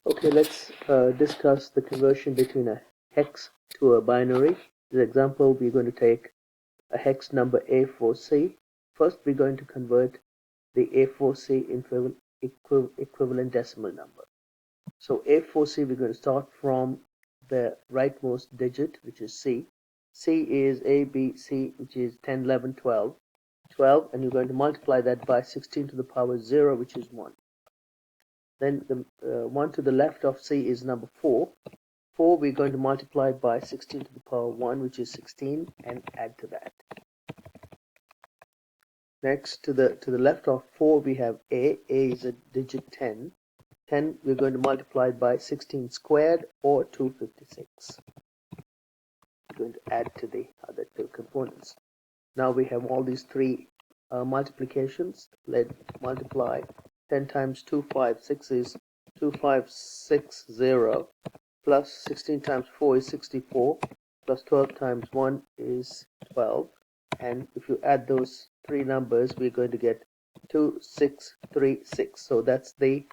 Okay, let's discuss the conversion between a hex to a binary. For example, we're going to take a hex number A4C. First, we're going to convert the A4C into equivalent decimal number. So A4C, we're going to start from the rightmost digit, which is C. C is A, B, C, which is 10, 11, 12. 12, and you're going to multiply that by 16 to the power 0, which is 1. Then the one to the left of C is number 4. 4 we're going to multiply by 16 to the power 1, which is 16, and add to that. Next, to the left of 4 we have A. A is a digit 10. 10 we're going to multiply by 16 squared, or 256. We're going to add to the other two components. Now we have all these three multiplications. Let's multiply 10 times 256 is 2560, plus 16 times 4 is 64, plus 12 times 1 is 12, and if you add those three numbers, we're going to get 2636. So that's the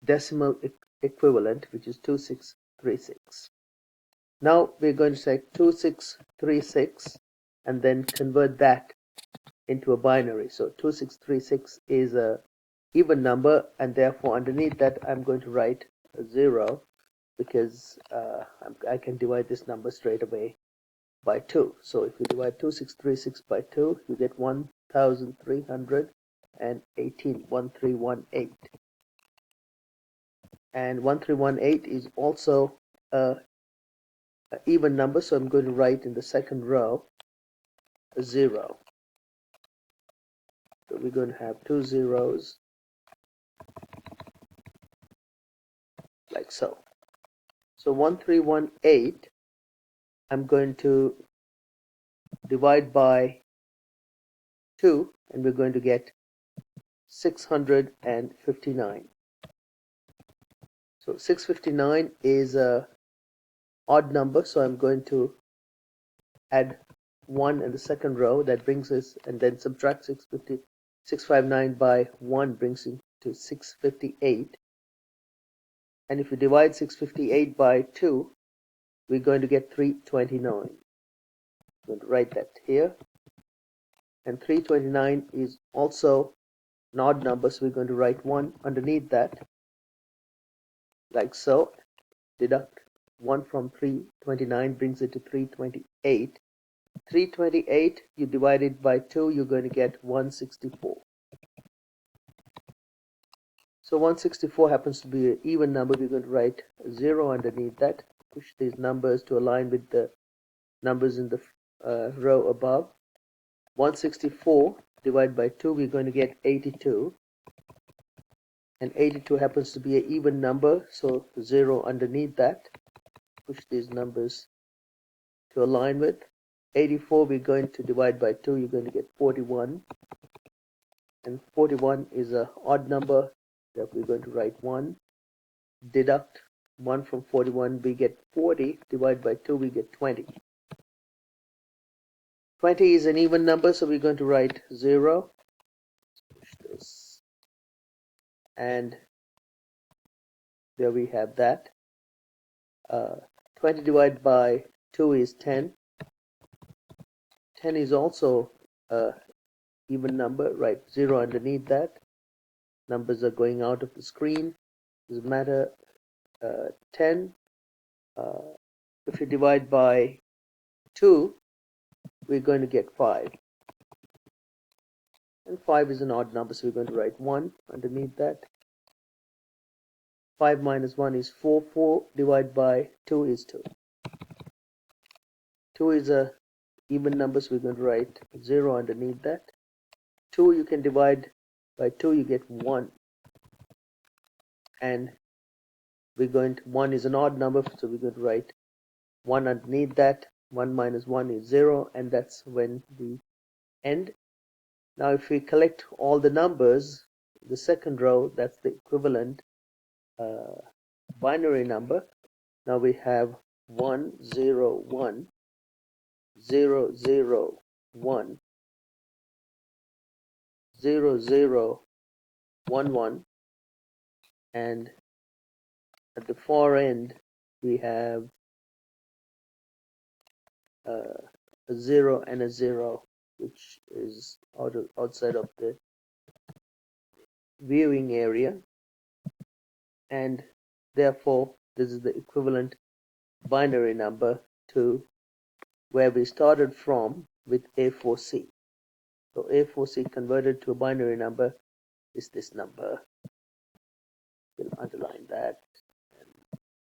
decimal equivalent, which is 2636. Now we're going to take 2636 and then convert that into a binary. So 2636 is a even number, and therefore underneath that I'm going to write a 0, because I can divide this number straight away by 2. So if you divide 2636 by 2, you get 1318, 1318. And 1318 is also a even number, so I'm going to write in the second row a 0. So we're going to have two zeros, like so. So 1318, I'm going to divide by 2, and we're going to get 659. So 659 is a odd number, so I'm going to add 1 in the second row. That brings us, and then subtract 659 by 1 brings it to 658. And if you divide 658 by 2, we're going to get 329. I'm going to write that here. And 329 is also an odd number, so we're going to write 1 underneath that, like so. Deduct 1 from 329 brings it to 328. 328, you divide it by 2, you're going to get 164. So 164 happens to be an even number. We're going to write 0 underneath that. Push these numbers to align with the numbers in the row above. 164 divided by 2, we're going to get 82. And 82 happens to be an even number, so 0 underneath that. Push these numbers to align with. 84 we're going to divide by 2, you're going to get 41. And 41 is an odd number, that we're going to write 1. Deduct 1 from 41, we get 40. Divide by 2, we get 20. 20 is an even number, so we're going to write 0. Push this. And there we have that. 20 divided by 2 is 10. 10 is also an even number, right? 0 underneath that. Numbers are going out of the screen. Doesn't matter. 10. If you divide by 2, we're going to get 5. And 5 is an odd number, so we're going to write 1 underneath that. 5 minus 1 is 4. 4 divided by 2 is 2. 2 is a even number, so we're going to write 0 underneath that. 2 you can divide by 2, you get 1. And 1 is an odd number, so we're going to write 1 underneath that. 1 minus 1 is 0, and that's when we end. Now if we collect all the numbers, the second row, that's the equivalent binary number. Now we have 1 0 1 0 0 1 0 0 1 1, and at the far end we have a 0 and a 0, which is outside of the viewing area, and therefore this is the equivalent binary number to where we started from with A4C. So A4C converted to a binary number is this number. We'll underline that.